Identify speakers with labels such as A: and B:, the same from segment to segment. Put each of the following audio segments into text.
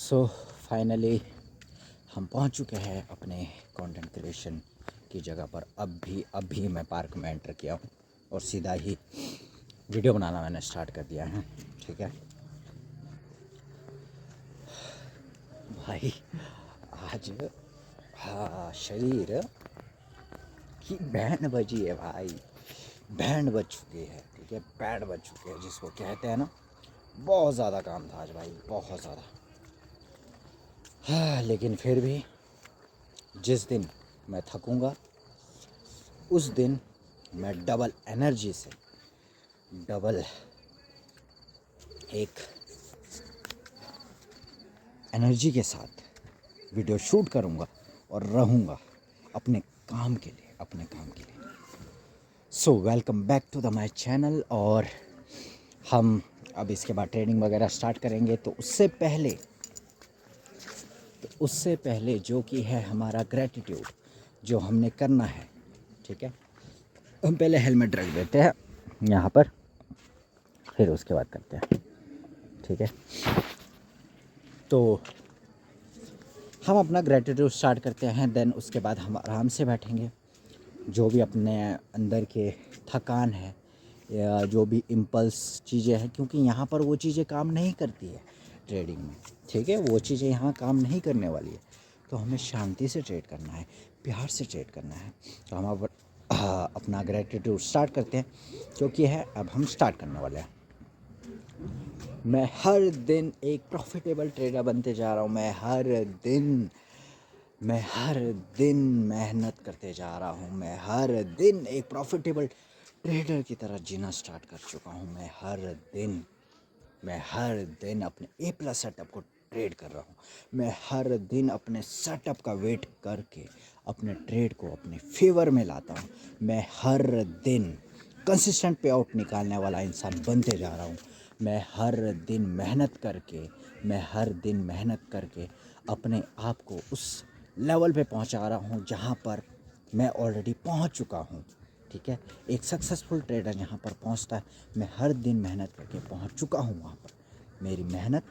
A: So finally हम पहुंच चुके हैं अपने कंटेंट क्रिएशन की जगह पर। अभी मैं पार्क में एंटर किया हूं और सीधा ही वीडियो बनाना मैंने स्टार्ट कर दिया है। ठीक है भाई, आज शरीर की बैंड बजी है भाई, बैंड बज चुकी है। ठीक है, बैंड बज चुके हैं जिसको कहते हैं ना। बहुत ज़्यादा काम था आज भाई, बहुत ज़्यादा। लेकिन फिर भी जिस दिन मैं थकूंगा उस दिन मैं डबल एनर्जी से, डबल एक एनर्जी के साथ वीडियो शूट करूंगा और रहूंगा अपने काम के लिए, अपने काम के लिए। So welcome back to the my channel. और हम अब इसके बाद ट्रेनिंग वगैरह स्टार्ट करेंगे। तो उससे पहले जो कि है हमारा ग्रेटिट्यूड जो हमने करना है। ठीक है, हम पहले हेलमेट रख देते हैं यहाँ पर, फिर उसके बाद करते हैं। ठीक है, तो हम अपना ग्रेटिट्यूड स्टार्ट करते हैं। देन उसके बाद हम आराम से बैठेंगे। जो भी अपने अंदर के थकान है या जो भी इम्पल्स चीज़ें हैं, क्योंकि यहाँ पर वो चीज़ें काम नहीं करती है ट्रेडिंग में। ठीक है, वो चीज़ें यहाँ काम नहीं करने वाली है। तो हमें शांति से ट्रेड करना है, प्यार से ट्रेड करना है। तो हम अब अपना ग्रेटिट्यूड स्टार्ट करते हैं, क्योंकि है अब हम स्टार्ट करने वाले हैं। मैं हर दिन एक प्रॉफिटेबल ट्रेडर बनते जा रहा हूँ। मैं हर दिन मेहनत करते जा रहा हूँ। मैं हर दिन एक प्रॉफिटेबल ट्रेडर की तरह जीना स्टार्ट कर चुका हूँ। मैं हर दिन अपने ए प्लस सेटअप को ट्रेड कर रहा हूँ। मैं हर दिन अपने सेटअप का वेट करके अपने ट्रेड को अपने फेवर में लाता हूँ। मैं हर दिन कंसिस्टेंट पे आउट निकालने वाला इंसान बनते जा रहा हूँ। मैं हर दिन मेहनत करके अपने आप को उस लेवल पे पहुंचा रहा हूं जहां पर मैं ऑलरेडी पहुंच चुका हूं। ठीक है, एक सक्सेसफुल ट्रेडर जहां पर पहुंचता है, मैं हर दिन मेहनत करके पहुंच चुका हूं वहां पर। मेरी मेहनत,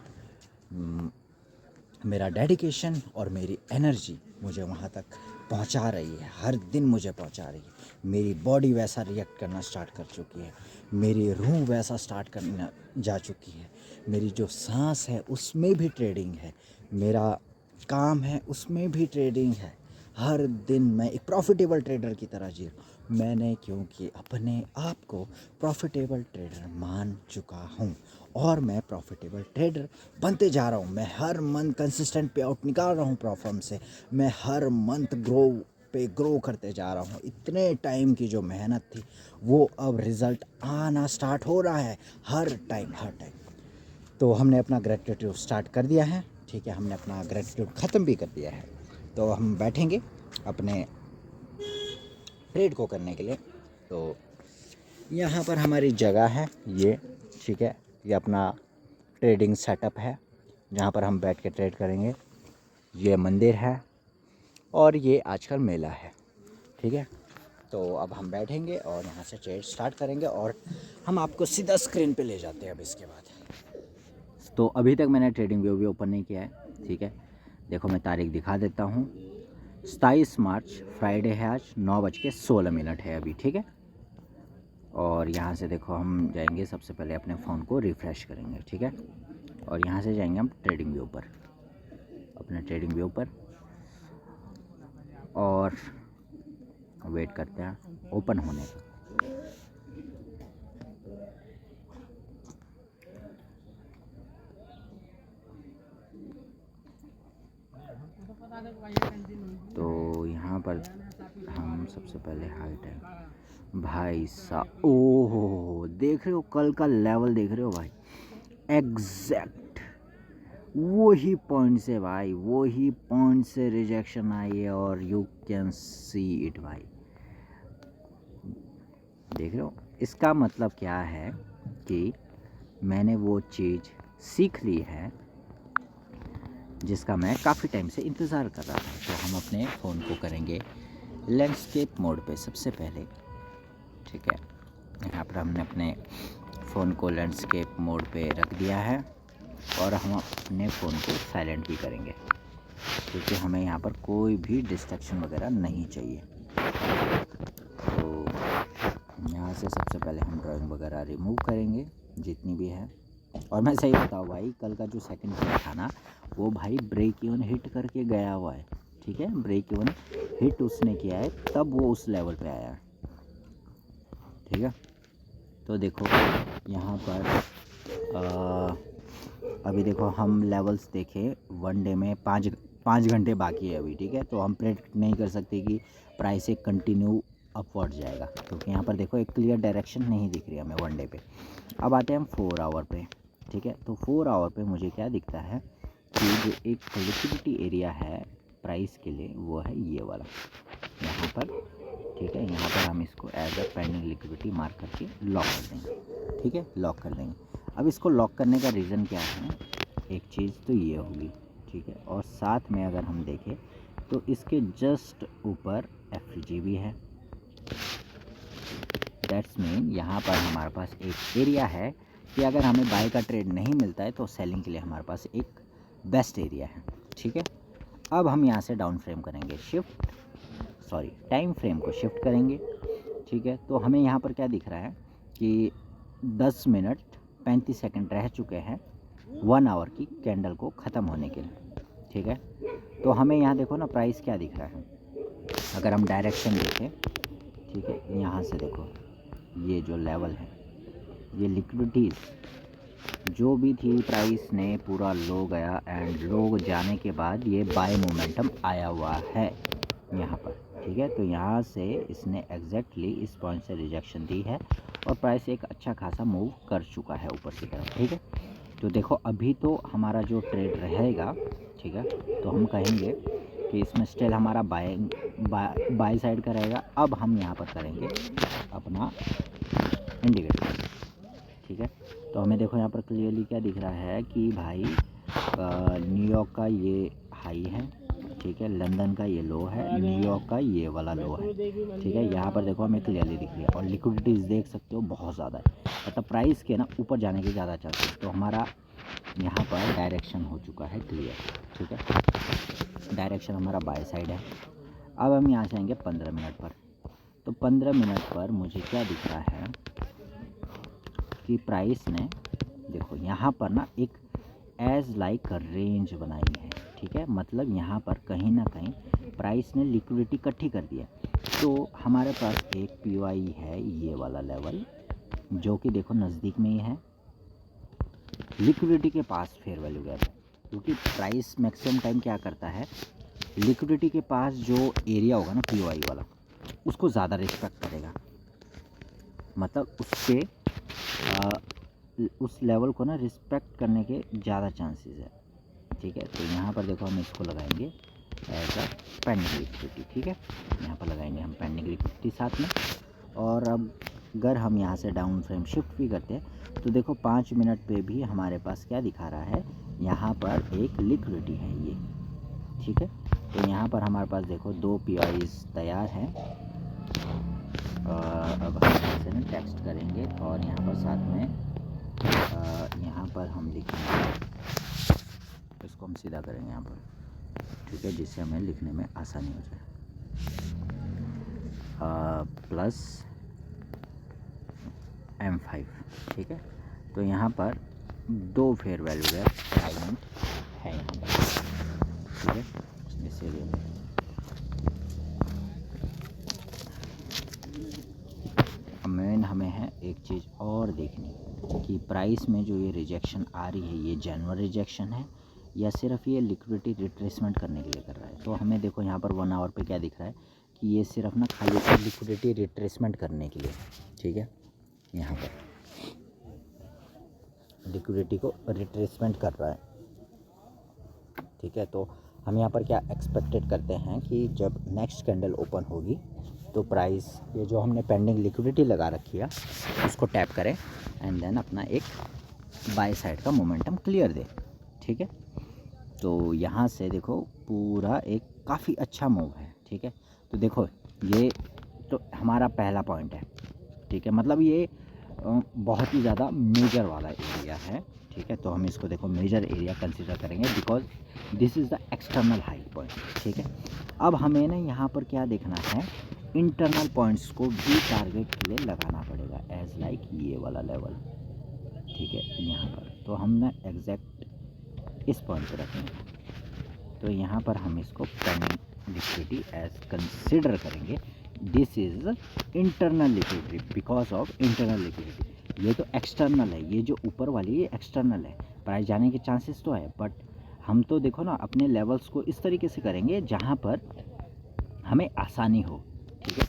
A: मेरा डेडिकेशन और मेरी एनर्जी मुझे वहाँ तक पहुँचा रही है, हर दिन मुझे पहुँचा रही है। मेरी बॉडी वैसा रिएक्ट करना स्टार्ट कर चुकी है, मेरी रूह वैसा स्टार्ट करना जा चुकी है। मेरी जो सांस है उसमें भी ट्रेडिंग है, मेरा काम है उसमें भी ट्रेडिंग है। हर दिन मैं एक प्रॉफिटेबल ट्रेडर की तरह जी रहा हूँ। मैंने क्योंकि अपने आप को प्रॉफिटेबल ट्रेडर मान चुका हूँ और मैं प्रॉफिटेबल ट्रेडर बनते जा रहा हूँ। मैं हर मंथ कंसिस्टेंट पे आउट निकाल रहा हूँ प्रॉफर्म से। मैं हर मंथ ग्रो करते जा रहा हूँ। इतने टाइम की जो मेहनत थी वो अब रिज़ल्ट आना स्टार्ट हो रहा है, हर टाइम। तो हमने अपना ग्रेटिट्यूड स्टार्ट कर दिया है। ठीक है, हमने अपना ग्रेटिट्यूड ख़त्म भी कर दिया है। तो हम बैठेंगे अपने ट्रेड को करने के लिए। तो यहाँ पर हमारी जगह है ये। ठीक है, ये अपना ट्रेडिंग सेटअप है जहाँ पर हम बैठ के ट्रेड करेंगे। ये मंदिर है और ये आजकल मेला है। ठीक है, तो अब हम बैठेंगे और यहाँ से ट्रेड स्टार्ट करेंगे और हम आपको सीधा स्क्रीन पे ले जाते हैं अब इसके बाद। तो अभी तक मैंने ट्रेडिंग व्यू भी ओपन नहीं किया है। ठीक है, देखो मैं तारीख दिखा देता हूँ। 27 मार्च फ्राइडे है आज, 9:16 है अभी। ठीक है, और यहाँ से देखो हम जाएंगे, सबसे पहले अपने फ़ोन को रिफ़्रेश करेंगे। ठीक है, और यहाँ से जाएंगे हम ट्रेडिंग व्यू पर, अपने ट्रेडिंग व्यू पर, और वेट करते हैं ओपन होने का। तो यहाँ पर हम सबसे पहले हाई टाइम, भाई साहब, ओह देख रहे हो कल का लेवल, देख रहे हो भाई, एग्जैक्ट वही पॉइंट से भाई, वही पॉइंट से रिजेक्शन आई है और यू कैन सी इट भाई, देख रहे हो। इसका मतलब क्या है कि मैंने वो चीज़ सीख ली है जिसका मैं काफ़ी टाइम से इंतज़ार कर रहा था। तो हम अपने फ़ोन को करेंगे लैंडस्केप मोड पे सबसे पहले। ठीक है, यहाँ पर हमने अपने फ़ोन को लैंडस्केप मोड पे रख दिया है। और हम अपने फ़ोन को साइलेंट भी करेंगे, क्योंकि हमें यहाँ पर कोई भी डिस्ट्रैक्शन वगैरह नहीं चाहिए। तो यहाँ से सबसे पहले हम ड्राइंग वगैरह रिमूव करेंगे जितनी भी है। और मैं सही बताऊँ भाई, कल का जो सेकंड प्लेयर था ना, वो भाई ब्रेक इवन हिट करके गया हुआ है, ठीक है। ब्रेक इवन हिट उसने किया है, तब वो उस लेवल पे आया है, ठीक है। तो देखो यहाँ पर अभी देखो हम लेवल्स देखें, वन डे में 5 घंटे बाकी है अभी, ठीक है। तो हम प्रेडिक्ट नहीं कर सकते कि प्राइस एक कंटिन्यू अपवर्ड जाएगा, क्योंकि यहाँ पर देखो एक क्लियर डायरेक्शन नहीं दिख रही हमें वन डे पे। अब आते हैं हम 4 आवर पे, ठीक है। तो 4 आवर पे मुझे क्या दिखता है कि जो एक लिक्विडिटी एरिया है प्राइस के लिए, वो है ये वाला यहाँ पर, ठीक है। यहाँ पर हम इसको as a pending liquidity mark करके लॉक कर देंगे, ठीक है, लॉक कर देंगे। अब इसको लॉक करने का रीज़न क्या है, एक चीज़ तो ये होगी, ठीक है। और साथ में अगर हम देखें तो इसके जस्ट ऊपर एफजी भी है। दैट्स मीन यहाँ पर हमारे पास एक एरिया है कि अगर हमें बाय का ट्रेड नहीं मिलता है तो सेलिंग के लिए हमारे पास एक बेस्ट एरिया है, ठीक है। अब हम यहाँ से डाउन फ्रेम करेंगे टाइम फ्रेम को शिफ्ट करेंगे, ठीक है। तो हमें यहाँ पर क्या दिख रहा है कि 10 मिनट 35 सेकंड रह चुके हैं 1 आवर की कैंडल को ख़त्म होने के लिए, ठीक है। तो हमें यहाँ देखो ना प्राइस क्या दिख रहा है, अगर हम डायरेक्शन देखें, ठीक है, यहाँ से देखो ये जो लेवल है, ये लिक्विडिटीज़ जो भी थी, प्राइस ने पूरा लो गया एंड लो जाने के बाद ये बाय मोमेंटम आया हुआ है यहाँ पर, ठीक है। तो यहाँ से इसने एग्जैक्टली इस पॉइंट से रिजेक्शन दी है और प्राइस एक अच्छा खासा मूव कर चुका है ऊपर की तरफ, ठीक है। तो देखो अभी तो हमारा जो ट्रेड रहेगा, ठीक है, तो हम कहेंगे कि इसमें स्टिल हमारा बाय साइड का रहेगा। अब हम यहाँ पर करेंगे अपना इंडिकेटर, ठीक है। तो हमें देखो यहाँ पर क्लियरली क्या दिख रहा है कि भाई न्यूयॉर्क का ये हाई है, ठीक है, लंदन का ये लो है, न्यूयॉर्क का ये वाला लो है, ठीक है। यहाँ पर देखो हमें क्लियरली दिख रही है और लिक्विडिटीज़ देख सकते हो बहुत ज़्यादा है, मतलब प्राइस के ना ऊपर जाने के ज़्यादा चांसेस है। तो हमारा यहाँ पर डायरेक्शन हो चुका है क्लियर, ठीक है, डायरेक्शन हमारा बाय साइड है। अब हम यहाँ से आएंगे 15 मिनट पर। तो 15 मिनट पर मुझे क्या दिख रहा है कि प्राइस ने देखो यहाँ पर ना एक एज लाइक रेंज बनाई है, ठीक है। मतलब यहाँ पर कहीं ना कहीं प्राइस ने लिक्विडिटी इकट्ठी कर दिया। तो हमारे पास एक पीओआई है ये वाला लेवल, जो कि देखो नज़दीक में ही है, लिक्विडिटी के पास फेयर वैल्यू गैप है, क्योंकि प्राइस मैक्सिमम टाइम क्या करता है, लिक्विडिटी के पास जो एरिया होगा ना पीओआई वाला, उसको ज़्यादा रिस्पेक्ट करेगा, मतलब उसके उस लेवल को ना रिस्पेक्ट करने के ज़्यादा चांसेस है, ठीक है। तो यहाँ पर देखो हम इसको लगाएंगे एज अ पेंडिंग लिक्विडिटी, ठीक है, यहाँ पर लगाएंगे हम पेंडिंग लिक्विडिटी साथ में। और अब अगर हम यहाँ से डाउन फ्रेम शिफ्ट भी करते हैं तो देखो 5 मिनट पे भी हमारे पास क्या दिखा रहा है, यहाँ पर एक लिक्विडिटी है ये, ठीक है। तो यहाँ पर हमारे पास देखो 2 पीआईज तैयार हैं। अब हम यहाँ से ना टेक्स्ट करेंगे और यहाँ पर साथ में यहाँ पर हम लिखेंगे, इसको हम सीधा करेंगे यहाँ पर, ठीक है, जिससे हमें लिखने में आसानी हो जाए। प्लस M5, ठीक है। तो यहाँ पर 2 फेयर वैल्यू गैप अलाइनमेंट है यहाँ पर, ठीक है, इस एरिया में। मेन हमें है एक चीज़ और देखनी कि प्राइस में जो ये रिजेक्शन आ रही है, ये जेन्युइन रिजेक्शन है या सिर्फ ये लिक्विडिटी रिट्रेसमेंट करने के लिए कर रहा है। तो हमें देखो यहाँ पर 1 आवर पे क्या दिख रहा है कि ये सिर्फ ना खाली लिक्विडिटी रिट्रेसमेंट करने के लिए, ठीक है, यहाँ पर लिक्विडिटी को रिट्रेसमेंट कर रहा है, ठीक है। तो हम यहाँ पर क्या एक्सपेक्टेड करते हैं कि जब नेक्स्ट कैंडल ओपन होगी तो प्राइस ये जो हमने पेंडिंग लिक्विडिटी लगा रखी है उसको टैप करें एंड देन अपना एक बाय साइड का मोमेंटम क्लियर दे, ठीक है। तो यहाँ से देखो पूरा एक काफ़ी अच्छा मूव है, ठीक है। तो देखो ये तो हमारा पहला पॉइंट है, ठीक है, मतलब ये बहुत ही ज़्यादा मेजर वाला एरिया है, ठीक है। तो हम इसको देखो मेजर एरिया कंसिडर करेंगे because this is the external high point, ठीक है। अब हमें ना यहाँ पर क्या देखना है, इंटरनल पॉइंट्स को भी टारगेट के लिए लगाना पड़ेगा एज लाइक ये वाला लेवल, ठीक है। यहाँ पर तो हम ना एग्जैक्ट इस पॉइंट पर रखेंगे, तो यहाँ पर हम इसको पेंडिंग लिक्विडिटी एज कंसिडर करेंगे। This is internal liquidity because of internal liquidity. ये तो एक्सटर्नल है, ये जो ऊपर वाली ये एक्सटर्नल है, प्राइस जाने के चांसेस तो है, बट हम तो देखो ना अपने लेवल्स को इस तरीके से करेंगे जहाँ पर हमें आसानी हो, ठीक है।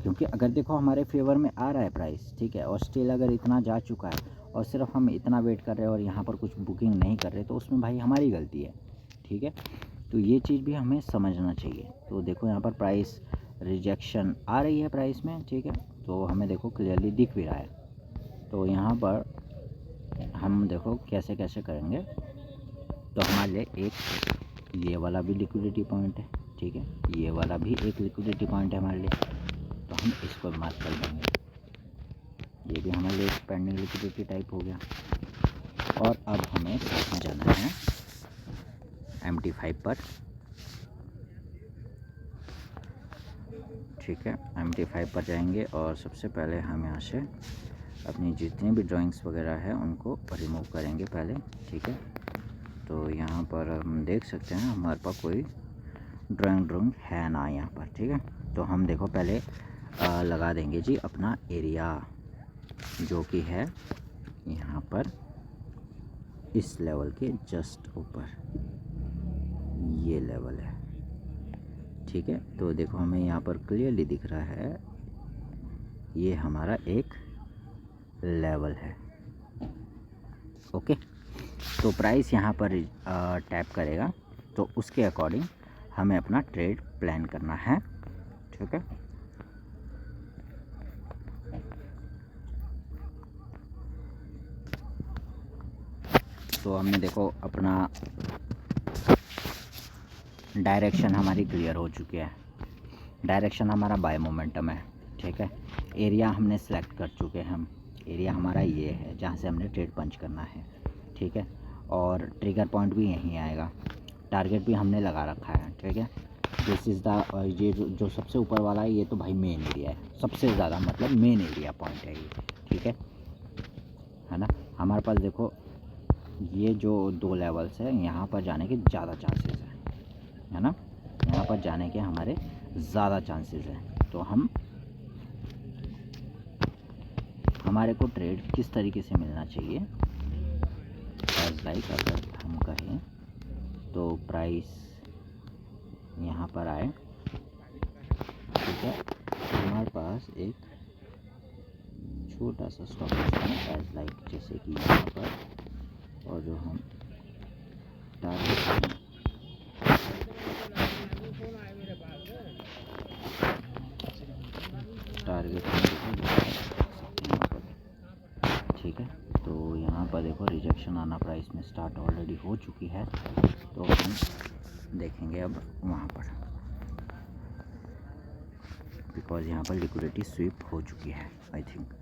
A: क्योंकि अगर देखो हमारे फेवर में आ रहा है प्राइस, ठीक है, और स्टिल अगर इतना जा चुका है और सिर्फ हम इतना वेट कर रहे हैं और यहाँ पर कुछ बुकिंग नहीं कर रहे, तो उसमें भाई हमारी गलती है, ठीक है। तो ये चीज़ भी हमें समझना चाहिए। तो देखो यहाँ पर प्राइस रिजेक्शन आ रही है प्राइस में, ठीक है, तो हमें देखो क्लियरली दिख भी रहा है। तो यहाँ पर हम देखो कैसे कैसे करेंगे। तो हमारे लिए एक ये वाला भी लिक्विडिटी पॉइंट है, ठीक है, ये वाला भी एक लिक्विडिटी पॉइंट है हमारे लिए, तो हम इसको मार्क कर देंगे। ये भी हमारे लिए एक पेंडिंग लिक्विडिटी टाइप हो गया। और अब हमें साथ में जाना है MT5 पर, ठीक है। MT5 पर जाएंगे और सबसे पहले हम यहाँ से अपनी जितनी भी ड्राइंग्स वगैरह है उनको रिमूव करेंगे पहले, ठीक है। तो यहाँ पर हम देख सकते हैं हमारे पास कोई ड्राइंग है ना यहाँ पर, ठीक है। तो हम देखो पहले लगा देंगे जी अपना एरिया, जो कि है यहाँ पर इस लेवल के जस्ट ऊपर ये लेवल है, ठीक है। तो देखो हमें यहाँ पर क्लियरली दिख रहा है ये हमारा एक लेवल है, ओके। तो प्राइस यहाँ पर टैप करेगा, तो उसके अकॉर्डिंग हमें अपना ट्रेड प्लान करना है, ठीक है। तो हमने देखो अपना डायरेक्शन हमारी क्लियर हो चुकी है। डायरेक्शन हमारा बाय मोमेंटम है, ठीक है। एरिया हमने सेलेक्ट कर चुके हैं हम, एरिया हमारा ये है जहाँ से हमने ट्रेड पंच करना है, ठीक है। और ट्रिगर पॉइंट भी यहीं आएगा, टारगेट भी हमने लगा रखा है, ठीक है। दिस इज़ द ये जो सबसे ऊपर वाला है ये तो भाई मेन एरिया है, सबसे ज़्यादा मतलब मेन एरिया पॉइंट है ये, ठीक है ना। हमारे पास देखो ये जो 2 लेवल्स है यहाँ पर जाने के ज़्यादा चांसेस है ना, यहाँ पर जाने के हमारे ज़्यादा चांसेस हैं। तो हमारे को ट्रेड किस तरीके से मिलना चाहिए, एज लाइक अगर हम कहें तो प्राइस यहाँ पर आए, ठीक है। हमारे पास एक छोटा सा स्टॉप लॉस है एज लाइक जैसे कि यहाँ पर, और जो हम टारगेट ठीक है। तो यहाँ पर देखो रिजेक्शन आना प्राइस में स्टार्ट ऑलरेडी हो चुकी है, तो हम देखेंगे अब वहाँ पर, बिकॉज यहाँ पर लिक्विडिटी स्वीप हो चुकी है आई थिंक,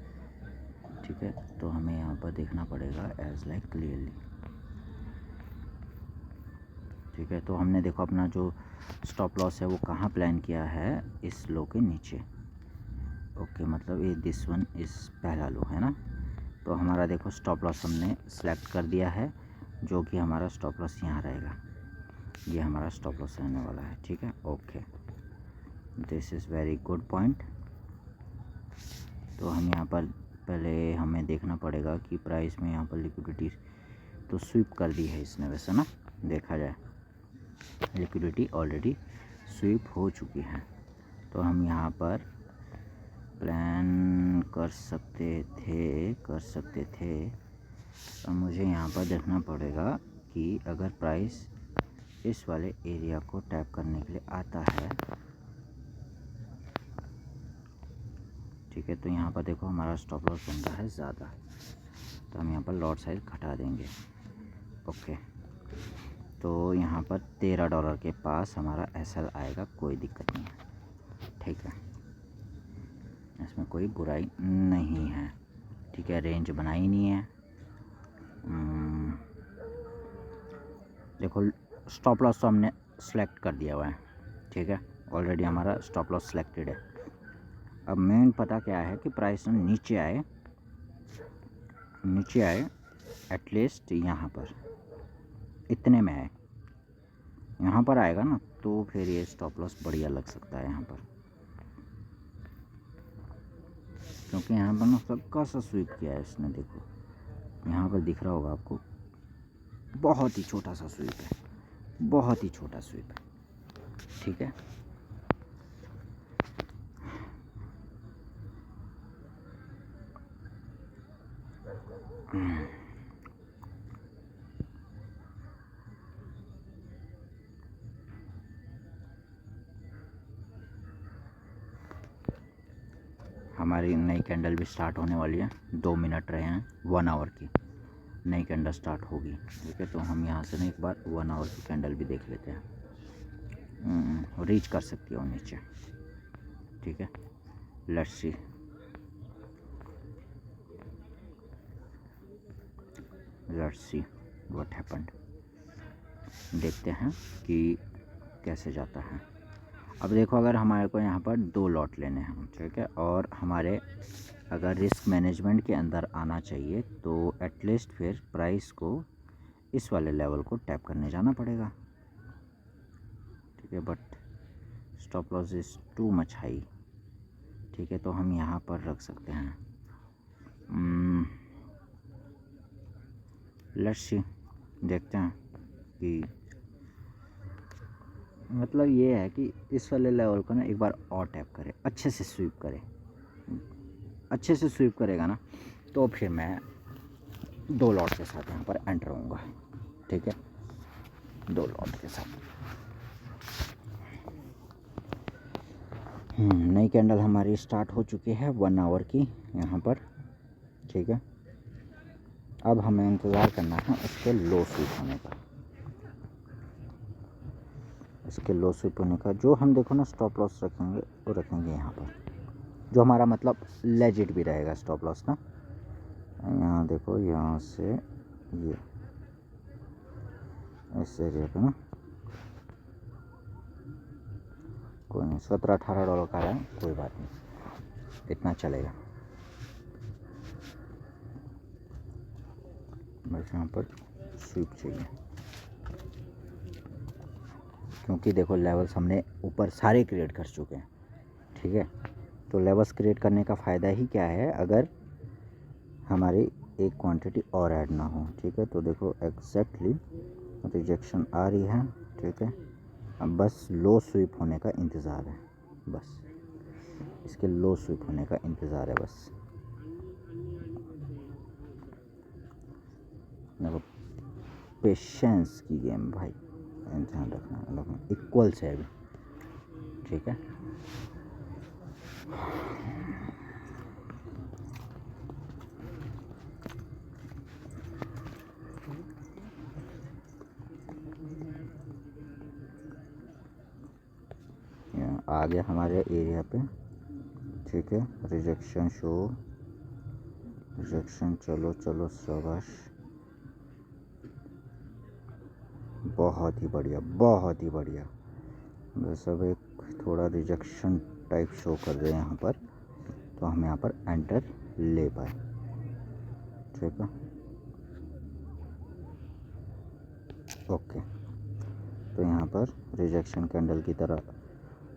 A: ठीक है। तो हमें यहाँ पर देखना पड़ेगा एज लाइक क्लियरली, ठीक है। तो हमने देखो अपना जो स्टॉप लॉस है वो कहाँ प्लान किया है, इस लो के नीचे, ओके। मतलब ये दिस वन इस पहला लो है ना। तो हमारा देखो स्टॉप लॉस हमने सेलेक्ट कर दिया है, जो कि हमारा स्टॉप लॉस यहाँ रहेगा, ये हमारा स्टॉप लॉस रहने वाला है, ठीक है, okay. This is very good point. तो हम यहाँ पर पहले हमें देखना पड़ेगा कि प्राइस में यहाँ पर लिक्विडिटी तो स्वीप कर दी है इसने, वैसे ना देखा जाए लिक्विडिटी ऑलरेडी स्वीप हो चुकी है। तो हम यहाँ पर प्लान कर सकते थे। तो मुझे यहाँ पर देखना पड़ेगा कि अगर प्राइस इस वाले एरिया को टैप करने के लिए आता है, ठीक है। तो यहाँ पर देखो हमारा स्टॉप लॉस बन रहा है ज़्यादा, तो हम यहाँ पर लॉट साइज घटा देंगे, ओके। तो यहाँ पर $13 के पास हमारा SL आएगा, कोई दिक्कत नहीं है, ठीक है। इसमें कोई बुराई नहीं है, ठीक है। रेंज बनाई नहीं है। देखो स्टॉप लॉस तो हमने सेलेक्ट कर दिया हुआ है, ठीक है। ऑलरेडी हमारा स्टॉप लॉस सिलेक्टेड है। अब मेन पता क्या है कि प्राइस नीचे आए एटलीस्ट यहाँ पर इतने में आए, यहाँ पर आएगा ना तो फिर ये स्टॉप लॉस बढ़िया लग सकता है यहाँ पर, क्योंकि यहाँ पर ना सबका सा स्वीप किया है इसने। देखो यहाँ पर दिख रहा होगा आपको, बहुत ही छोटा सा स्वीप है, बहुत ही छोटा स्वीप है, ठीक है। हमारी नई कैंडल भी स्टार्ट होने वाली है। 2 मिनट रहे हैं 1 आवर की, नई कैंडल स्टार्ट होगी, ठीक है। तो हम यहाँ से ना एक बार 1 आवर की कैंडल भी देख लेते हैं। रीच कर सकती है वो नीचे, ठीक है। Let's see. What happened. देखते हैं कि कैसे जाता है। अब देखो अगर हमारे को यहाँ पर 2 लॉट लेने हैं, ठीक है, और हमारे अगर रिस्क मैनेजमेंट के अंदर आना चाहिए तो एटलीस्ट फिर प्राइस को इस वाले लेवल को टैप करने जाना पड़ेगा, ठीक है। But stop loss is too much high, ठीक है। तो हम यहाँ पर रख सकते हैं। लेट्स सी, देखते हैं कि मतलब ये है कि इस वाले लेवल को ना एक बार और टैप करे, अच्छे से स्वीप करे, अच्छे से स्वीप करेगा ना तो फिर मैं 2 लॉट के साथ यहाँ पर एंटर होऊंगा, ठीक है। 2 लॉट के साथ। नई कैंडल हमारी स्टार्ट हो चुकी है 1 आवर की यहाँ पर, ठीक है। अब हमें इंतज़ार करना है उसके लो स्वीप होने का, इसके लो स्वीप होने का। जो हम देखो ना स्टॉप लॉस रखेंगे वो रखेंगे यहाँ पर, जो हमारा मतलब लेजिट भी रहेगा स्टॉप लॉस ना। यहाँ देखो, यहाँ से ये इस एरिया पे ना कोई नहीं, $17-18 का है, कोई बात नहीं, इतना चलेगा। बस यहाँ पर स्वीप चाहिए, क्योंकि देखो लेवल्स हमने ऊपर सारे क्रिएट कर चुके हैं, ठीक है। तो लेवल्स क्रिएट करने का फ़ायदा ही क्या है अगर हमारी एक क्वांटिटी और ऐड ना हो, ठीक है। तो देखो एग्जैक्टली रिजेक्शन आ रही है, ठीक है। अब बस लो स्वीप होने का इंतज़ार है, बस इसके लो स्वीप होने का इंतज़ार है बस। देखो पेशेंस की गेम भाई, ध्यान रखना, इक्वल से अभी, ठीक है। आ गया हमारे एरिया पे, ठीक है। रिजेक्शन शो, रिजेक्शन, चलो चलो शाबाश, बहुत ही बढ़िया, बहुत ही बढ़िया। बस अब एक थोड़ा रिजेक्शन टाइप शो कर दे यहाँ पर, तो हम यहाँ पर एंटर ले पाए, ठीक है। ओके, तो यहाँ पर रिजेक्शन कैंडल की तरह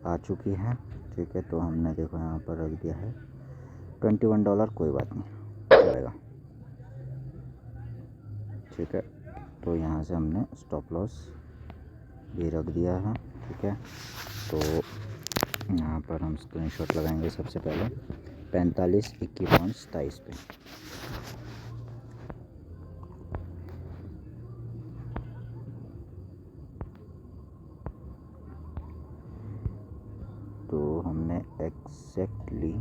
A: आ चुकी है, ठीक है। तो हमने देखो यहाँ पर रख दिया है $21, कोई बात नहीं, चलेगा, ठीक है। तो यहाँ से हमने स्टॉप लॉस भी रख दिया है, ठीक है। तो यहाँ पर हम स्क्रीनशॉट लगाएंगे सबसे पहले 45-21.27 पे, तो हमने एग्जैक्टली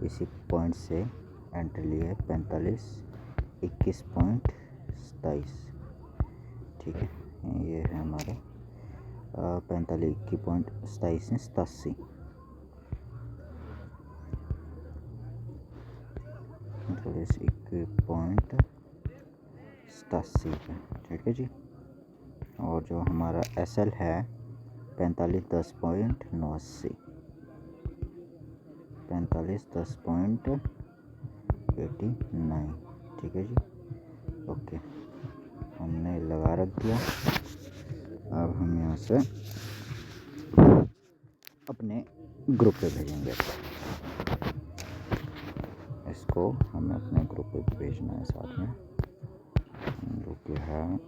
A: इसी पॉइंट से एंट्री ली है 45-21.27, ठीक है। ये है हमारा 45-21.87। 41.87 है, ठीक है जी। और जो हमारा SL है 45.10.89, 45.10.89, ठीक है जी। ओके, हमने लगा रख दिया। अब हम यहाँ से अपने ग्रुप पे भेजेंगे। इसको हमें अपने ग्रुप पे भेजना है साथ में, जो कि है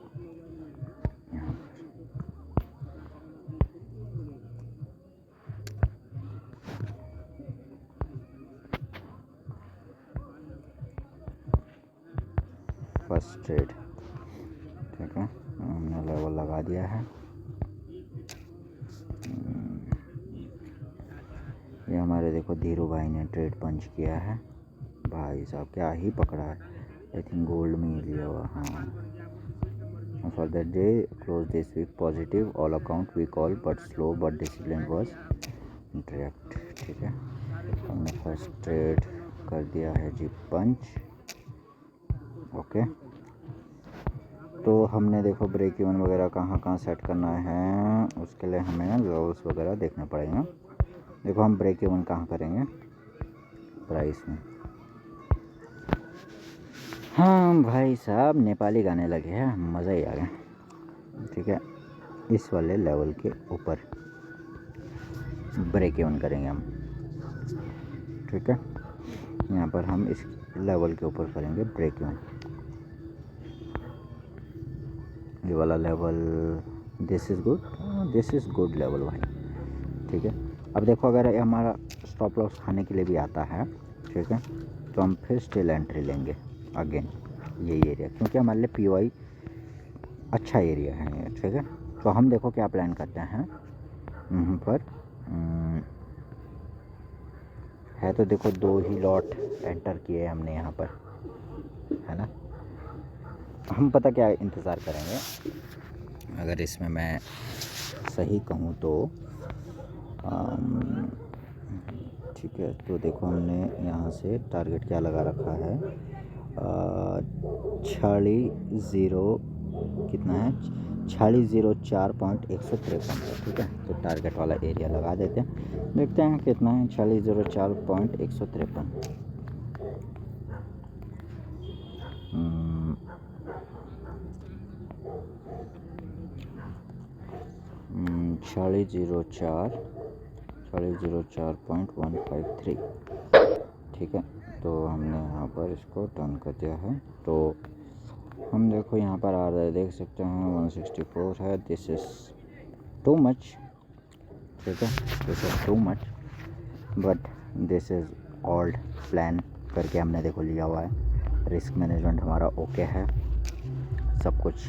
A: यहाँ पर। फर्स्ट ट्रेड, ठीक है, हमने लेवल लगा दिया है। ये हमारे देखो धीरू भाई ने ट्रेड पंच किया है। भाई साहब क्या ही पकड़ा है, आई थिंक गोल्ड में ही लिया हुआ। हाँ, for that day close this week positive, all account we call but slow but discipline was interact, ठीक है। हमने फर्स्ट ट्रेड कर दिया है जी पंच। ओके, तो हमने देखो ब्रेक इवन वगैरह कहाँ कहाँ सेट करना है, उसके लिए हमें लेवल्स वगैरह देखने पड़ेंगे। देखो हम ब्रेक इवन कहाँ करेंगे, प्राइस में। हाँ भाई साहब नेपाली गाने लगे हैं, मज़ा ही आ गया, ठीक है। इस वाले लेवल के ऊपर ब्रेक इवन करेंगे हम, ठीक है। यहाँ पर हम इस लेवल के ऊपर करेंगे ब्रेक इवन। ये वाला level, this is good level भाई, ठीक है। अब देखो अगर ये हमारा स्टॉप लॉस खाने के लिए भी आता है, ठीक है, तो हम फिर स्टिल एंट्री लेंगे अगेन यही एरिया, क्योंकि हमारे लिए POI अच्छा एरिया है ये, ठीक है। तो हम देखो क्या प्लान करते हैं यहाँ पर। है तो देखो 2 ही लॉट एंटर किए हमने यहाँ पर, है ना। हम पता क्या इंतज़ार करेंगे, अगर इसमें मैं सही कहूँ तो ठीक है। तो देखो हमने यहाँ से टारगेट क्या लगा रखा है, 46 कितना है, 4604.153, ठीक है। तो टारगेट वाला एरिया लगा देते हैं, देखते हैं कितना है, 4604.153। 4604.153, ठीक है। तो हमने यहाँ पर इसको टर्न कर दिया है। तो हम देखो यहाँ पर आ रहा है, देख सकते हैं 164 है। दिस इज़ टू मच, ठीक है, this is too much, but this is old plan करके हमने देखो लिया हुआ है। रिस्क मैनेजमेंट हमारा ओके है, सब कुछ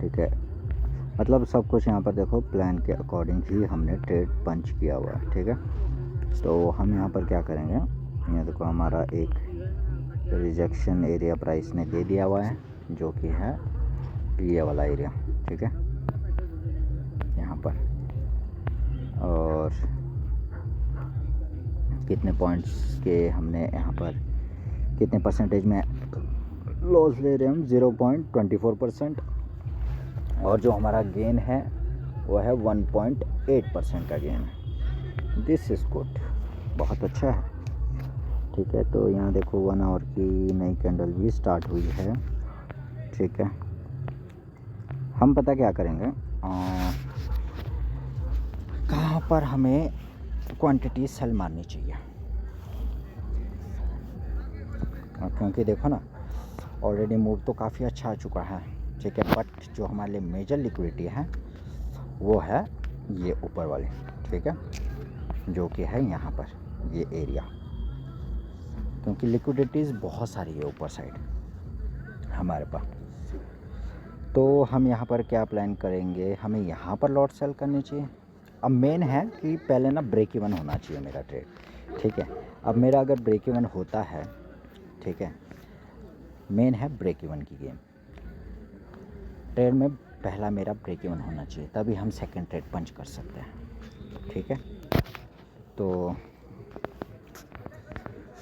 A: ठीक है, मतलब सब कुछ यहाँ पर देखो प्लान के अकॉर्डिंग ही हमने ट्रेड पंच किया हुआ है, ठीक है। तो हम यहाँ पर क्या करेंगे, ये देखो हमारा एक रिजेक्शन एरिया प्राइस ने दे दिया हुआ है, जो कि है ये वाला एरिया, ठीक है, यहाँ पर। और कितने पॉइंट्स के हमने यहाँ पर कितने परसेंटेज में लॉस ले रहे हैं हम, 0.24%। और जो हमारा गेन है वो है 1.8% का गेन है। दिस इज़ गुड, बहुत अच्छा है, ठीक है। तो यहाँ देखो 1 आवर की नई कैंडल भी स्टार्ट हुई है, ठीक है। हम पता क्या करेंगे, कहाँ पर हमें क्वांटिटी सेल मारनी चाहिए, क्योंकि देखो ना ऑलरेडी मूव तो काफ़ी अच्छा आ चुका है, ठीक है। बट जो हमारे लिए मेजर लिक्विडिटी है वो है ये ऊपर वाले, ठीक है, जो कि है यहाँ पर ये एरिया, क्योंकि लिक्विडिटीज़ बहुत सारी है ऊपर साइड हमारे पास। तो हम यहाँ पर क्या प्लान करेंगे, हमें यहाँ पर लॉट सेल करनी चाहिए। अब मेन है कि पहले ना ब्रेक इवन होना चाहिए मेरा ट्रेड, ठीक है। अब मेरा अगर ब्रेक इवन होता है, ठीक है, मेन है ब्रेक इवन की गेम। ट्रेड में पहला मेरा ब्रेक इवन होना चाहिए, तभी हम सेकंड ट्रेड पंच कर सकते हैं, ठीक है। तो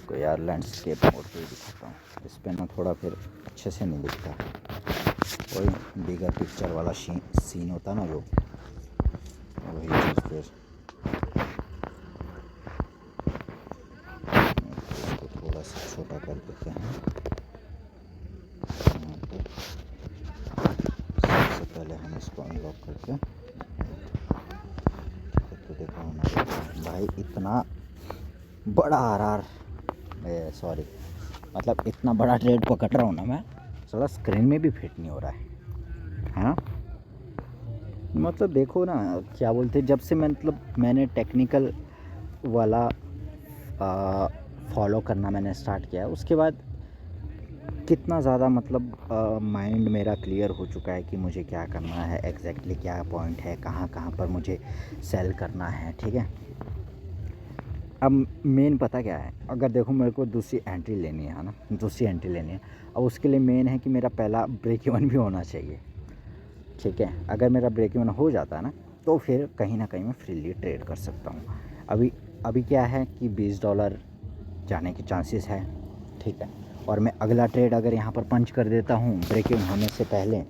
A: इसको यार लैंडस्केप मोड पे ही दिखाता हूँ, इस पे ना थोड़ा फिर अच्छे से नहीं दिखता, वही बिगर पिक्चर वाला सीन होता ना जो, वही चीज़ फिर इसको थोड़ा सा छोटा कर देते हैं। यहाँ पे सबसे पहले हम इसको अनलॉक करके, तो देखो हमारे भाई इतना बड़ा आरआर, सॉरी मतलब इतना बड़ा ट्रेड पकड़ रहा हूँ ना मैं, साला स्क्रीन में भी फिट नहीं हो रहा है ना। मतलब देखो ना क्या बोलते, जब से मैंने टेक्निकल वाला फॉलो करना मैंने स्टार्ट किया है, उसके बाद कितना ज़्यादा मतलब माइंड मेरा क्लियर हो चुका है कि मुझे क्या करना है, एग्जैक्टली क्या पॉइंट है, कहाँ कहाँ पर मुझे सेल करना है, ठीक है। अब मेन पता क्या है, अगर देखो मेरे को दूसरी एंट्री लेनी है ना, दूसरी एंट्री लेनी है, अब उसके लिए मेन है कि मेरा पहला ब्रेक इवन भी होना चाहिए, ठीक है। अगर मेरा ब्रेक इवन हो जाता है ना, तो फिर कहीं ना कहीं मैं फ्रीली ट्रेड कर सकता हूँ। अभी अभी क्या है कि $20 जाने के चांसेस है, ठीक है। और मैं अगला ट्रेड अगर यहाँ पर पंच कर देता हूँ ब्रेक इवन होने से पहले,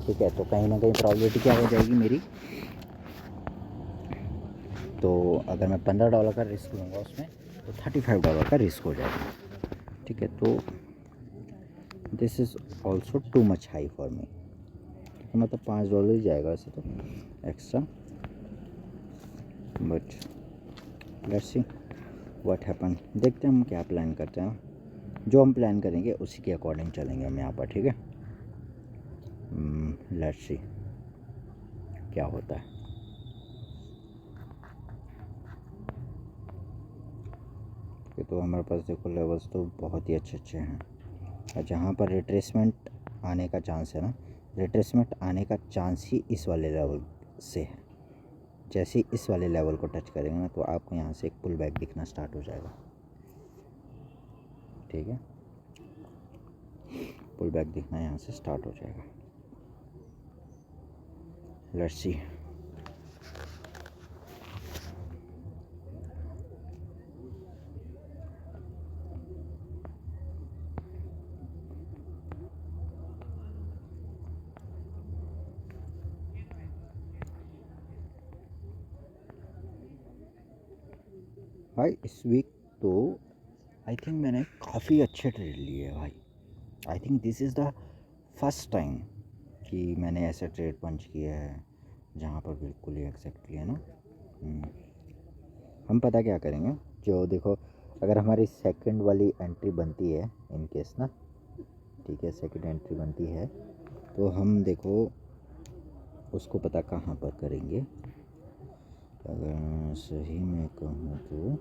A: ठीक है, तो कहीं ना कहीं प्रॉबिलिटी क्या हो जाएगी मेरी, तो अगर मैं $15 का रिस्क लूँगा उसमें, तो $35 का रिस्क हो जाएगा, ठीक है। तो this is also too much high for me, मतलब $5 ही जाएगा वैसे तो extra, but let's see what happen. देखते हैं हम क्या प्लान करते हैं, जो हम प्लान करेंगे उसी के अकॉर्डिंग चलेंगे हम यहाँ पर, ठीक है। लेट्स सी क्या होता है। तो हमारे पास देखो लेवल्स तो बहुत ही अच्छे अच्छे हैं, और जहाँ पर रिट्रेसमेंट आने का चांस है ना, रिट्रेसमेंट आने का चांस ही इस वाले लेवल से है। जैसे ही इस वाले लेवल को टच करेंगे ना, तो आपको यहाँ से एक पुल बैक दिखना स्टार्ट हो जाएगा, ठीक है। पुल बैक दिखना यहाँ से स्टार्ट हो जाएगा। Let's see. भाई इस वीक तो आई थिंक मैंने काफ़ी अच्छे ट्रेड लिए भाई। I think this is the first time कि मैंने ऐसा ट्रेड पंच किया है जहाँ पर बिल्कुल ही एग्जैक्टली है ना। हम पता क्या करेंगे, जो देखो अगर हमारी सेकंड वाली एंट्री बनती है इन केस ना, ठीक है, सेकंड एंट्री बनती है, तो हम देखो उसको पता कहाँ पर करेंगे। अगर सही में कहूँ तो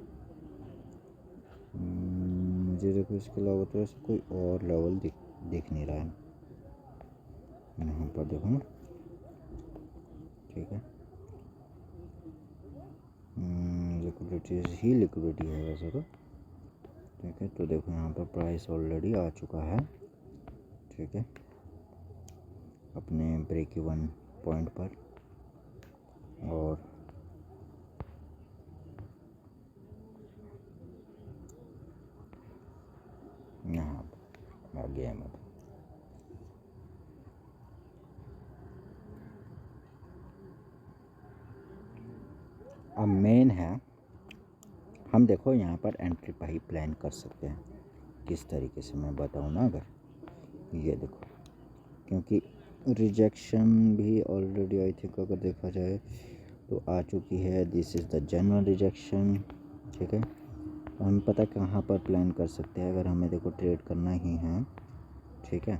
A: मुझे देखो इसके अलावा तो ऐसा कोई और लेवल दिख नहीं रहा है यहाँ पर, देखो ना, ठीक है। लिक्विडिटी ही लिक्विडिटी है वैसे तो, ठीक है। तो देखो यहाँ पर प्राइस ऑलरेडी आ चुका है, ठीक है, अपने ब्रेक इवन पॉइंट पर, और यहाँ पर आ गया है। अब मेन है, हम देखो यहाँ पर एंट्री पाई प्लान कर सकते हैं किस तरीके से, मैं बताऊँ ना, अगर ये देखो, क्योंकि रिजेक्शन भी ऑलरेडी आई थिंक अगर देखा जाए तो आ चुकी है। This is the general rejection, ठीक है। हम पता कहाँ पर प्लान कर सकते हैं अगर हमें देखो ट्रेड करना ही है, ठीक है।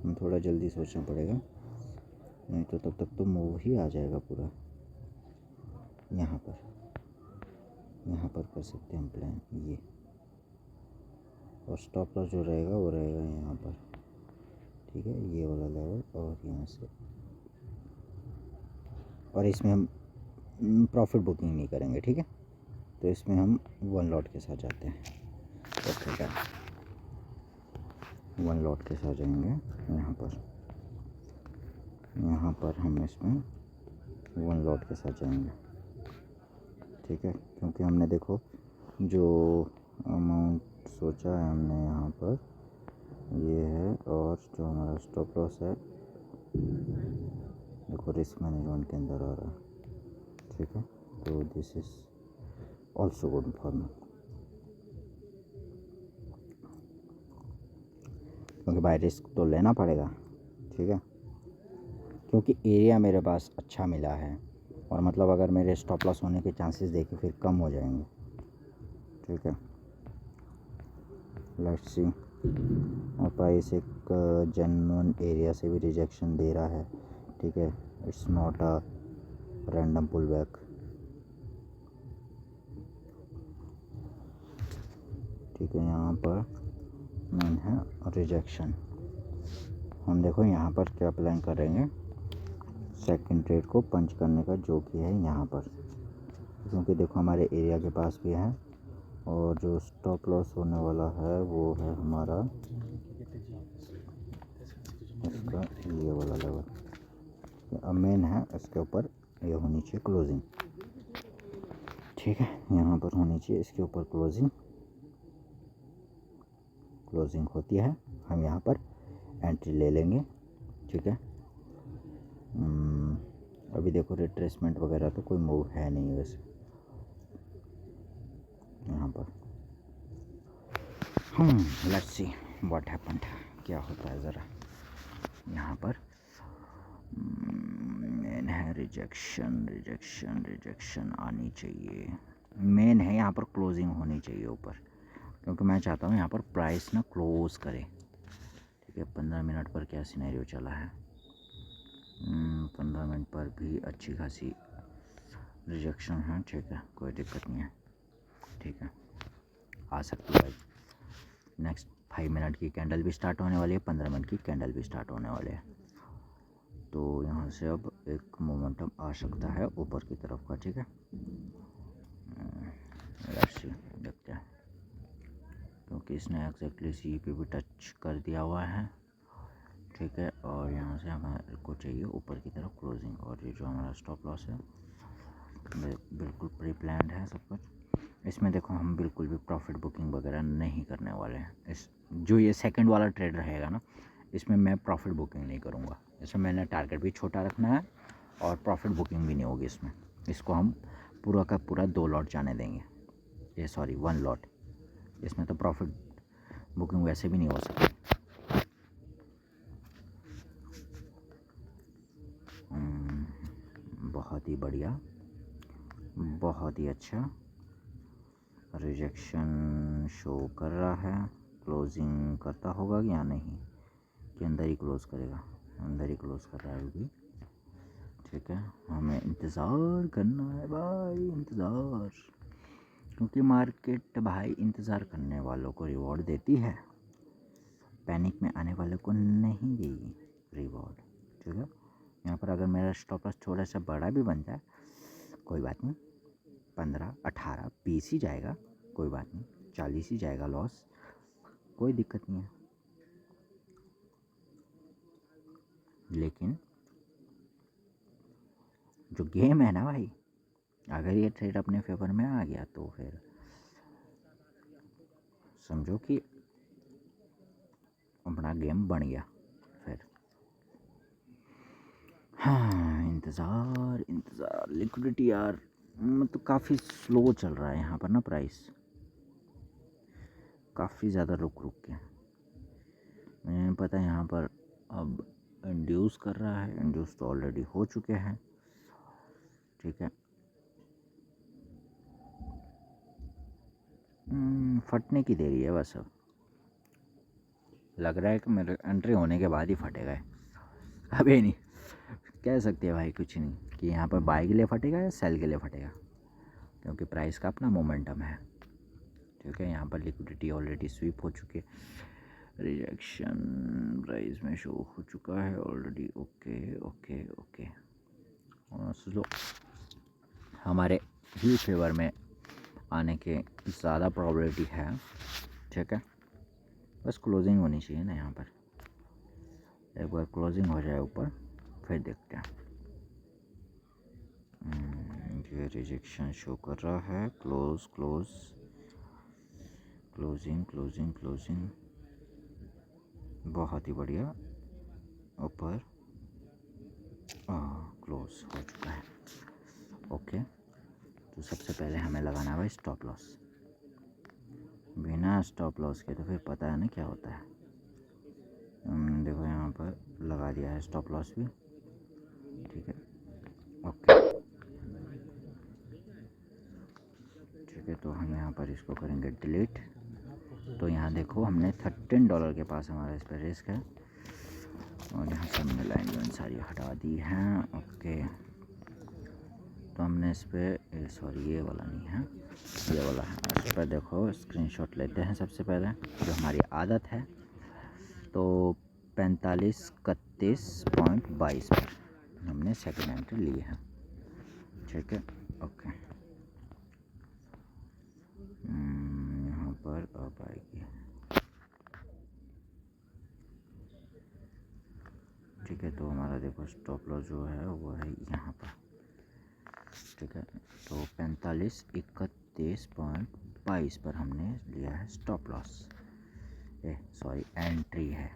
A: हम थोड़ा जल्दी सोचना पड़ेगा, नहीं तो तब तक तो मूव ही आ जाएगा पूरा। यहाँ पर कर सकते हैं हम प्लान ये, और स्टॉप लॉस जो रहेगा वो रहेगा यहाँ पर, ठीक है, ये वाला लेवल, और यहाँ से, और इसमें हम प्रॉफिट बुकिंग नहीं करेंगे, ठीक है। तो इसमें हम 1 लॉट के साथ जाते हैं, ओके डन। 1 लॉट के साथ जाएंगे यहाँ पर हम इसमें 1 लॉट के साथ जाएंगे, ठीक है। क्योंकि हमने देखो जो अमाउंट सोचा है हमने यहाँ पर ये है, और जो हमारा स्टॉप लॉस है देखो रिस्क मैनेजमेंट के अंदर आ रहा है, ठीक है। तो this is also good for me, क्योंकि भाई रिस्क तो लेना पड़ेगा, ठीक है। क्योंकि एरिया मेरे पास अच्छा मिला है, और मतलब अगर मेरे स्टॉप लॉस होने के चांसेस देखे फिर कम हो जाएंगे, ठीक है। Let's see. और प्राइस एक जेन्युइन एरिया से भी रिजेक्शन दे रहा है, ठीक है। It's not a random pull back, ठीक है। यहाँ पर मेन है रिजेक्शन। हम देखो यहाँ पर क्या प्लान करेंगे, सेकंड ट्रेड को पंच करने का, जो कि है यहाँ पर, क्योंकि देखो हमारे एरिया के पास भी है, और जो स्टॉप लॉस होने वाला है वो है हमारा इसका ये वाला लेवल। अब मेन है इसके ऊपर ये होनी चाहिए क्लोजिंग, ठीक है। यहाँ पर होनी चाहिए इसके ऊपर क्लोजिंग। क्लोजिंग होती है हम यहाँ पर एंट्री ले लेंगे, ठीक है। अभी देखो रिट्रेसमेंट वगैरह तो कोई मूव है नहीं वैसे यहाँ पर। लेट्स सी व्हाट हैपेंड, क्या होता है ज़रा यहाँ पर। मेन है रिजेक्शन, रिजेक्शन, रिजेक्शन आनी चाहिए। मेन है यहाँ पर क्लोजिंग होनी चाहिए ऊपर, क्योंकि मैं चाहता हूँ यहाँ पर प्राइस ना क्लोज करे, ठीक है। 15 मिनट पर क्या सिनेरियो चला है, 15 मिनट पर भी अच्छी खासी रिजेक्शन है, ठीक है। कोई दिक्कत नहीं है, ठीक है, आ सकती है। नेक्स्ट 5 मिनट की कैंडल भी स्टार्ट होने वाली है, 15 मिनट की कैंडल भी स्टार्ट होने वाले हैं। तो यहाँ से अब एक मोमेंटम आ सकता है ऊपर की तरफ का, ठीक है। देखते हैं, क्योंकि इसने एग्जैक्टली सी पे भी टच कर दिया हुआ है, ठीक है। और यहाँ से हमारे को चाहिए ऊपर की तरफ क्लोजिंग, और ये जो हमारा स्टॉप लॉस है बिल्कुल प्री प्लान्ड है सब कुछ। इसमें देखो हम बिल्कुल भी प्रॉफिट बुकिंग वगैरह नहीं करने वाले हैं। इस जो ये सेकंड वाला ट्रेड रहेगा ना, इसमें मैं प्रॉफिट बुकिंग नहीं करूँगा। इसमें मैंने टारगेट भी छोटा रखना है, और प्रॉफिट बुकिंग भी नहीं होगी इसमें। इसको हम पूरा का पूरा 2 लॉट जाने देंगे, ये सॉरी 1 लॉट। इसमें तो प्रॉफिट बुकिंग वैसे भी नहीं हो सकती। बहुत ही बढ़िया, बहुत ही अच्छा। रिजेक्शन शो कर रहा है, क्लोजिंग करता होगा या नहीं, कि अंदर ही क्लोज करेगा, अंदर ही क्लोज कर रहा है अभी, ठीक है। हमें इंतज़ार करना है भाई, इंतज़ार, क्योंकि मार्केट भाई इंतज़ार करने वालों को रिवॉर्ड देती है, पैनिक में आने वालों को नहीं देगी रिवॉर्ड, ठीक है। यहाँ पर अगर मेरा स्टॉप लॉस थोड़ा सा बड़ा भी बन जाए कोई बात नहीं, 15, 18, 20 ही जाएगा, कोई बात नहीं, 40 ही जाएगा लॉस, कोई दिक्कत नहीं है। लेकिन जो गेम है ना भाई, अगर ये ट्रेड अपने फेवर में आ गया तो फिर समझो कि अपना गेम बन गया फिर। हाँ, इंतज़ार इंतज़ार, लिक्विडिटी यार मतलब काफ़ी स्लो चल रहा है यहाँ पर ना, प्राइस काफ़ी ज़्यादा रुक रुक के। मुझे पता है यहाँ पर अब इंड्यूस कर रहा है, इंड्यूस तो ऑलरेडी हो चुके हैं, ठीक है। फटने की देरी है बस, अब लग रहा है कि मेरे एंट्री होने के बाद ही फटेगा, अभी नहीं कह सकते भाई कुछ नहीं कि यहाँ पर बाई के लिए फटेगा या सेल के लिए फटेगा, क्योंकि प्राइस का अपना मोमेंटम है, ठीक है। यहाँ पर लिक्विडिटी ऑलरेडी स्वीप हो चुकी है, रिजेक्शन प्राइस में शो हो चुका है already, okay okay okay. Slow हमारे ही फेवर में आने के ज़्यादा प्रोबेबिलिटी है, ठीक है। बस क्लोजिंग होनी चाहिए ना यहाँ पर, एक बार क्लोजिंग हो जाए ऊपर फिर देखते हैं। ये रिजेक्शन शो कर रहा है, close close, closing closing closing, बहुत ही बढ़िया, ऊपर क्लोज हो चुका है। ओके, तो सबसे पहले हमें लगाना है स्टॉप लॉस। बिना स्टॉप लॉस के तो फिर पता है ना क्या होता है। देखो यहाँ पर लगा दिया है स्टॉप लॉस भी, ठीक है। ओके, ठीक है, तो हम यहाँ पर इसको करेंगे डिलीट। तो यहाँ देखो हमने $13 के पास हमारा इस पर रिस्क है, और यहाँ से हमने लाइन सारी हटा दी हैं। ओके, तो हमने इस पर सॉरी ये वाला नहीं है, ये वाला है। इस पर देखो स्क्रीनशॉट लेते हैं सबसे पहले, जो हमारी आदत है। तो 4531.22 पर हमने सेकेंड एंट्री ली है, ठीक है। ओके, यहाँ पर अब आएगी, ठीक है। तो हमारा देखो स्टॉप लॉस जो है वो है यहाँ पर, ठीक है। तो 4531.22 पर हमने लिया है स्टॉप लॉस, सॉरी एंट्री है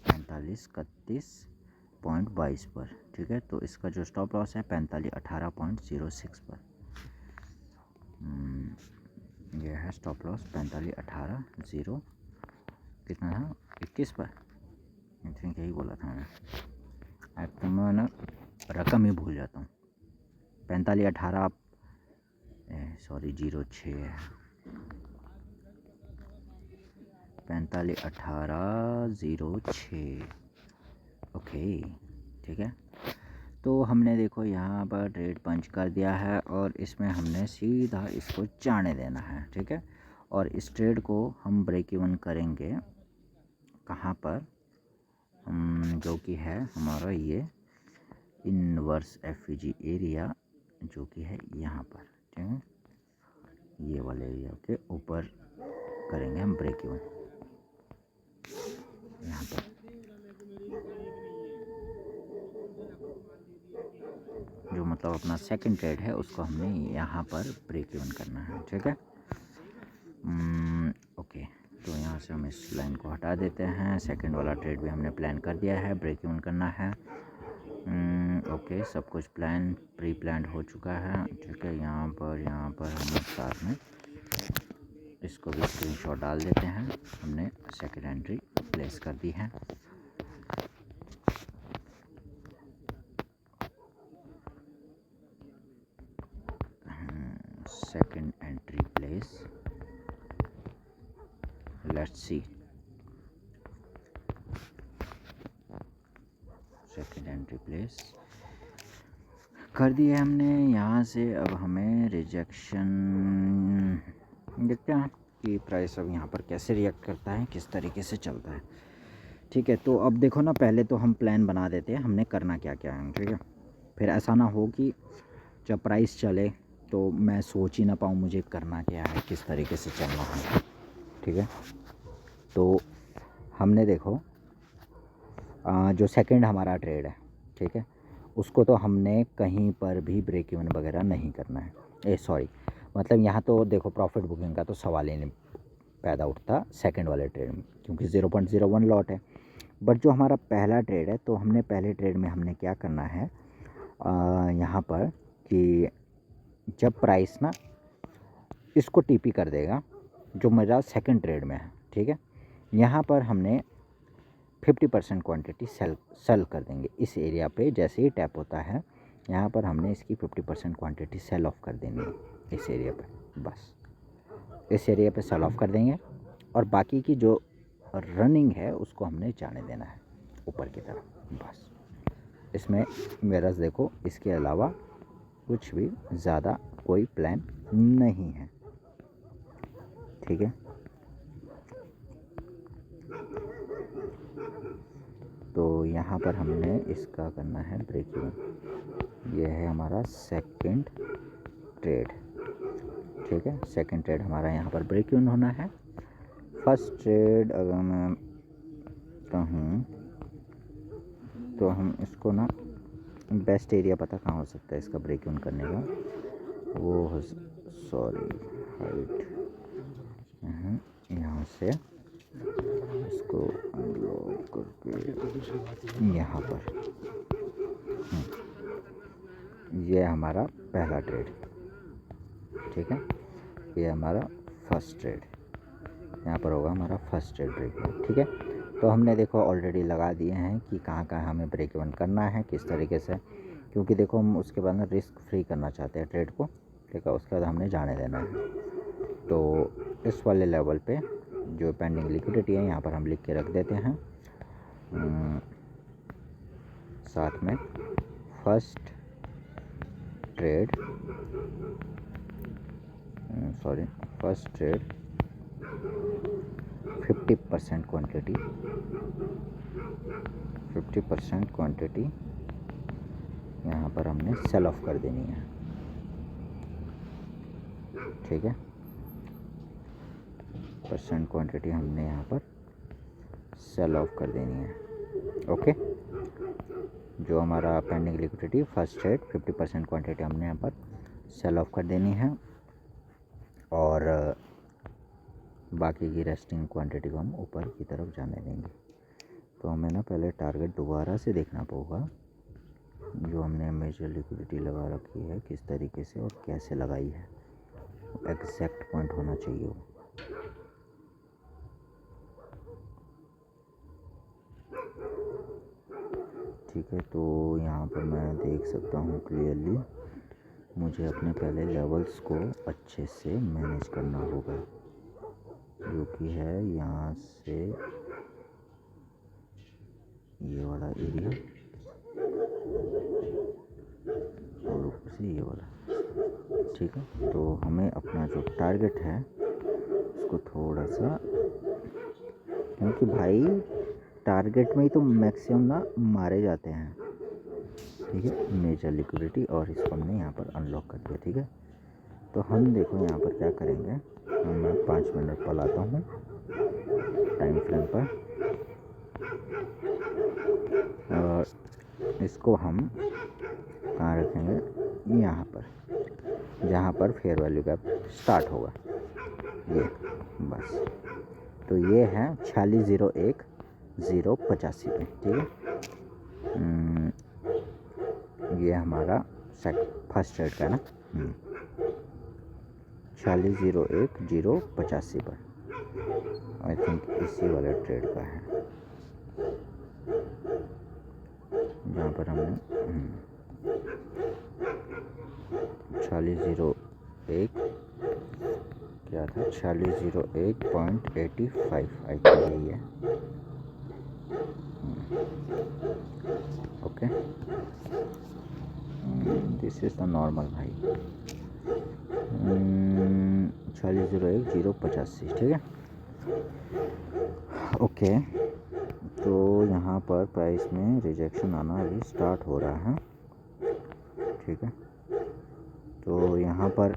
A: 4531.22 पर, ठीक है। तो इसका जो स्टॉप लॉस है 4518.06 पर। यह है स्टॉप लॉस 4518 कितना था, 21 पर। आई थिंक यही बोला था मैंने, तो मैं ना रकम ही भूल जाता हूँ। 4518 सॉरी 06 है, 4518.06। ओके, ठीक है। तो हमने देखो यहाँ पर ट्रेड पंच कर दिया है, और इसमें हमने सीधा इसको जाने देना है, ठीक है। और इस ट्रेड को हम ब्रेक इवन करेंगे कहाँ पर, जो कि है हमारा ये इनवर्स एफईजी एरिया, जो कि है यहाँ पर, ठीक है। ये वाले एरिया के ऊपर करेंगे हम ब्रेक इवन यहाँ पर। जो मतलब अपना सेकंड ट्रेड है उसको हमने यहाँ पर ब्रेक इवन करना है, ठीक है। ओके, तो यहाँ से हम इस लाइन को हटा देते हैं। सेकंड वाला ट्रेड भी हमने प्लान कर दिया है, ब्रेक इवन करना है। ओके, सब कुछ प्री प्लान हो चुका है, ठीक है। यहाँ पर हम साथ में इसको भी स्क्रीनशॉट डाल देते हैं। हमने सेकंड एंट्री प्लेस कर दी है। Second entry place, let's see. Second entry place कर दिया है हमने। यहाँ से अब हमें रिजेक्शन देखते हैं कि प्राइस अब यहाँ पर कैसे रिएक्ट करता है, किस तरीके से चलता है, ठीक है। तो अब देखो ना, पहले तो हम प्लान बना देते हैं हमने करना क्या क्या है, ठीक है। फिर ऐसा ना हो कि जब प्राइस चले तो मैं सोच ही ना पाऊँ मुझे करना क्या है, किस तरीके से चलना है, ठीक है। तो हमने देखो जो सेकंड हमारा ट्रेड है, ठीक है, उसको तो हमने कहीं पर भी ब्रेक इवन वगैरह नहीं करना है। सॉरी, मतलब यहाँ तो देखो प्रॉफिट बुकिंग का तो सवाल ही नहीं पैदा उठता सेकंड वाले ट्रेड में, क्योंकि 0.01 लॉट है। बट जो हमारा पहला ट्रेड है, तो हमने पहले ट्रेड में हमने क्या करना है यहाँ पर कि जब प्राइस ना इसको टीपी कर देगा, जो मेरा सेकंड ट्रेड में है, ठीक है, यहाँ पर हमने 50% क्वांटिटी सेल कर देंगे इस एरिया पे। जैसे ही टैप होता है यहाँ पर हमने इसकी 50% क्वांटिटी सेल ऑफ कर देनी है इस एरिया पे, बस इस एरिया पे सेल ऑफ कर देंगे। और बाकी की जो रनिंग है उसको हमने जाने देना है ऊपर की तरफ, बस। इसमें मेरा देखो, इसके अलावा कुछ भी ज़्यादा कोई प्लान नहीं है, ठीक है। तो यहाँ पर हमने इसका करना है ब्रेक इवन। ये है हमारा सेकंड ट्रेड, ठीक है। सेकंड ट्रेड हमारा यहाँ पर ब्रेक इवन होना है। फर्स्ट ट्रेड अगर मैं कहूँ तो हम इसको ना बेस्ट एरिया पता कहाँ हो सकता है इसका ब्रेक इवन करने का, वो सॉरी हाइट यहाँ से इसको अनलॉक करके यहाँ पर ये हमारा पहला ट्रेड, ठीक है। ये हमारा फर्स्ट ट्रेड, यहाँ पर होगा हमारा फर्स्ट ट्रेड ब्रेक इवन, ठीक है। तो हमने देखो ऑलरेडी लगा दिए हैं कि कहाँ कहाँ हमें ब्रेक इवन करना है, किस तरीके से, क्योंकि देखो हम उसके बाद ना रिस्क फ्री करना चाहते हैं ट्रेड को, ठीक है। उसके बाद हमने जाने देना है। तो इस वाले लेवल पे जो पेंडिंग लिक्विडिटी है यहाँ पर हम लिख के रख देते हैं, साथ में first trade first trade 50% quantity यहाँ पर हमने सेल ऑफ कर देनी है, ठीक है। परसेंट क्वांटिटी हमने यहाँ पर सेल ऑफ कर देनी है, ओके। जो हमारा pending liquidity first trade 50% quantity हमने यहाँ पर सेल ऑफ कर देनी है, और बाकी की रेस्टिंग क्वांटिटी को हम ऊपर की तरफ जाने देंगे। तो हमें ना पहले टारगेट दोबारा से देखना पड़ेगा, जो हमने मेजर लिक्विडिटी लगा रखी है किस तरीके से और कैसे लगाई है, एग्जैक्ट पॉइंट होना चाहिए वो। ठीक है, तो यहाँ पर मैं देख सकता हूँ क्लियरली, मुझे अपने पहले लेवल्स को अच्छे से मैनेज करना होगा, जो कि है यहाँ से ये वाला एरिया और ऊपर से ये वाला, ठीक है। तो हमें अपना जो टारगेट है उसको थोड़ा सा, क्योंकि भाई टारगेट में ही तो मैक्सिमम ना मारे जाते हैं, ठीक है। मेजर लिक्विडिटी, और इसको हमने यहाँ पर अनलॉक कर दिया, ठीक है। तो हम देखो यहाँ पर क्या करेंगे, मैं 5 मिनट पर लाता हूँ टाइम फ्रेम पर, और इसको हम कहाँ रखेंगे, यहाँ पर जहाँ पर फेयर वैल्यू गैप स्टार्ट होगा, ये बस। तो ये है 4601.085 पे, ठीक है। ये हमारा फर्स्ट ट्रेड का है ना, 4601.085 पर, आई थिंक इसी वाले ट्रेड का है, जहाँ पर हमने 4601 क्या था, 4601.85 आई थिंक यही है, okay. This is the normal भाई, 4601.085, ठीक है, ओके। तो यहाँ पर प्राइस में रिजेक्शन आना अभी स्टार्ट हो रहा है, ठीक है। तो यहाँ पर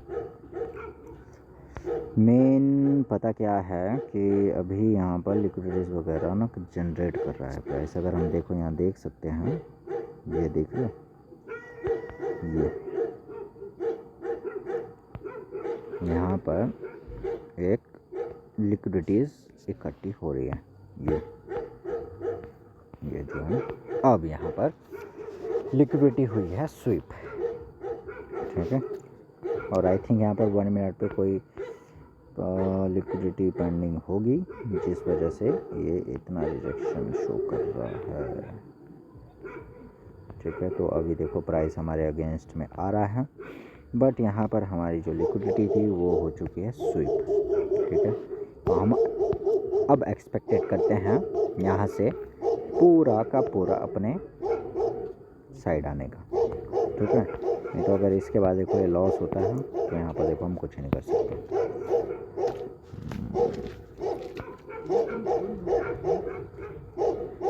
A: मेन पता क्या है कि अभी यहाँ पर लिक्विडिटीज वगैरह ना जनरेट कर रहा है प्राइस। अगर हम देखो यहाँ देख सकते हैं, ये देख लो, ये यहाँ पर एक लिक्विडिटीज इकट्ठी हो रही है, ये जो है अब यहाँ पर लिक्विडिटी हुई है स्वीप, ठीक है। और आई थिंक यहाँ पर 1 मिनट पे कोई लिक्विडिटी पेंडिंग होगी, जिस वजह से ये इतना रिजेक्शन शो कर रहा है, ठीक है। तो अभी देखो प्राइस हमारे अगेंस्ट में आ रहा है, बट यहाँ पर हमारी जो लिक्विडिटी थी वो हो चुकी है स्वीप, ठीक है। तो हम अब एक्सपेक्टेड करते हैं यहाँ से पूरा का पूरा अपने साइड आने का, ठीक है। नहीं तो अगर इसके बाद देखो ये लॉस होता है तो यहाँ पर देखो हम कुछ नहीं कर सकते।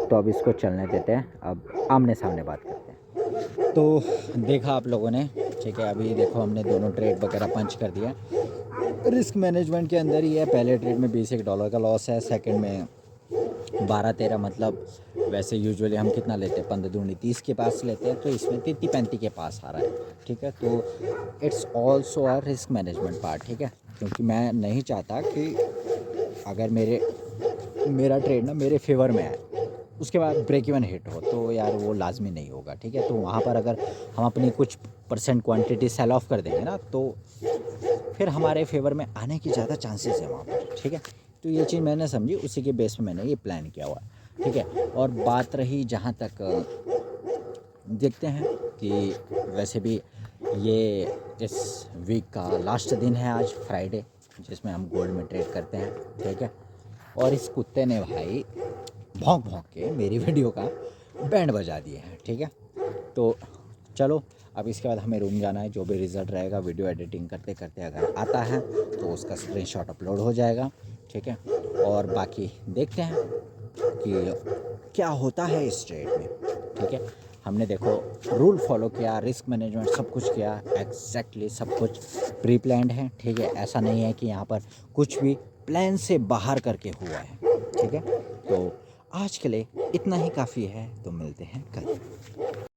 A: तो अब इसको चलने देते हैं, अब आमने सामने बात करते हैं। तो देखा आप लोगों ने, ठीक है। अभी देखो हमने दोनों ट्रेड वगैरह पंच कर दिया, रिस्क मैनेजमेंट के अंदर ही है। पहले ट्रेड में $21 का लॉस है, सेकंड में 12-13, मतलब वैसे यूजुअली हम कितना लेते हैं, 15 दूनी 30 के पास लेते हैं, तो इसमें 33-35 के पास आ रहा है, ठीक है। तो it's also a risk management part, ठीक है, क्योंकि मैं नहीं चाहता कि अगर मेरा ट्रेड ना मेरे फेवर में है, उसके बाद ब्रेक इवन हिट हो, तो यार वो लाजमी नहीं होगा, ठीक है। तो वहाँ पर अगर हम अपनी कुछ परसेंट क्वांटिटी सेल ऑफ कर देंगे ना, तो फिर हमारे फेवर में आने की ज़्यादा चांसेस है वहाँ पर, ठीक है। तो ये चीज़ मैंने समझी, उसी के बेस पे मैंने ये प्लान किया हुआ है, ठीक है। और बात रही जहाँ तक, देखते हैं कि वैसे भी ये इस वीक का लास्ट दिन है आज, फ्राइडे, जिसमें हम गोल्ड में ट्रेड करते हैं, ठीक है। और इस कुत्ते ने भाई भौंक भौंक के मेरी वीडियो का बैंड बजा दिए हैं, ठीक है। तो चलो, अब इसके बाद हमें रूम जाना है। जो भी रिज़ल्ट रहेगा वीडियो एडिटिंग करते करते अगर आता है तो उसका स्क्रीनशॉट अपलोड हो जाएगा, ठीक है। और बाकी देखते हैं कि क्या होता है इस ट्रेड में, ठीक है। हमने देखो रूल फॉलो किया, रिस्क मैनेजमेंट सब कुछ किया, एग्जैक्टली सब कुछ प्री प्लान्ड है, ठीक है। ऐसा नहीं है कि यहाँ पर कुछ भी प्लान से बाहर करके हुआ है, ठीक है। तो आज के लिए इतना ही काफ़ी है, तो मिलते हैं कल।